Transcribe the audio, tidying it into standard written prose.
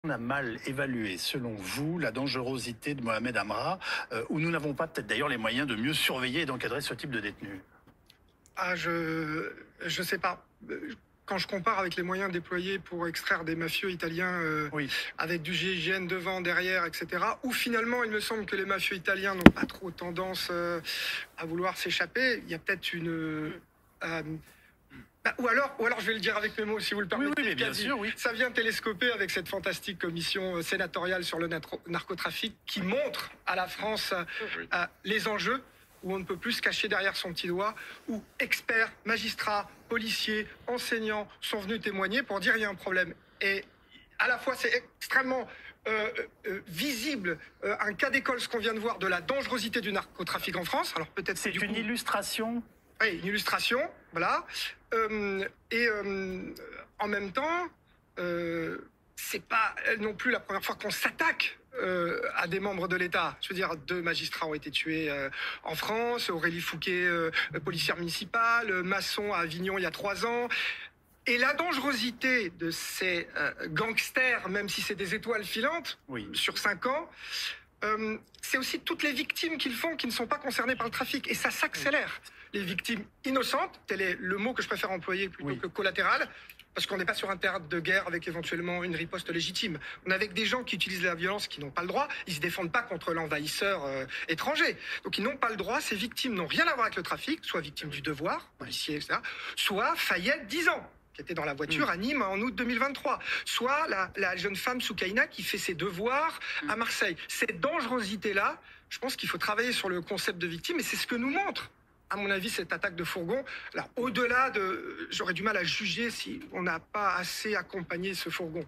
On a mal évalué, selon vous, la dangerosité de Mohamed Amra, ou nous n'avons pas peut-être d'ailleurs les moyens de mieux surveiller et d'encadrer ce type de détenu? Ah, je sais pas. Quand je compare avec les moyens déployés pour extraire des mafieux italiens Oui, avec du GIGN devant, derrière, etc., où finalement il me semble que les mafieux italiens n'ont pas trop tendance à vouloir s'échapper, il y a peut-être une... ou alors, je vais le dire avec mes mots, si vous le oui, permettez, oui, mais bien quasi. sûr, oui. Ça vient télescoper avec cette fantastique commission sénatoriale sur le narcotrafic qui montre à la France les enjeux où on ne peut plus se cacher derrière son petit doigt, où experts, magistrats, policiers, enseignants sont venus témoigner pour dire il y a un problème. Et à la fois, c'est extrêmement visible, un cas d'école, ce qu'on vient de voir, de la dangerosité du narcotrafic en France. Alors peut-être C'est une illustration. oui, une illustration, voilà. En même temps, c'est pas non plus la première fois qu'on s'attaque à des membres de l'État. Je veux dire, 2 magistrats ont été tués en France, Aurélie Fouquet, policière municipale, Masson à Avignon il y a 3 ans. Et la dangerosité de ces gangsters, même si c'est des étoiles filantes, Oui. sur 5 ans, c'est aussi toutes les victimes qu'ils font qui ne sont pas concernées par le trafic. Et ça s'accélère. Les victimes innocentes, tel est le mot que je préfère employer plutôt que collatéral, parce qu'on n'est pas sur un théâtre de guerre avec éventuellement une riposte légitime. On est avec des gens qui utilisent la violence, qui n'ont pas le droit. Ils ne se défendent pas contre l'envahisseur étranger. Donc ils n'ont pas le droit. Ces victimes n'ont rien à voir avec le trafic, soit victimes du devoir, policiers, etc., soit Fayette, 10 ans, qui était dans la voiture à Nîmes en août 2023, soit la jeune femme Soukaina qui fait ses devoirs à Marseille. Cette dangerosité-là, je pense qu'il faut travailler sur le concept de victime, et c'est ce que nous montre, à mon avis, cette attaque de fourgon. Alors, au-delà de... J'aurais du mal à juger si on n'a pas assez accompagné ce fourgon.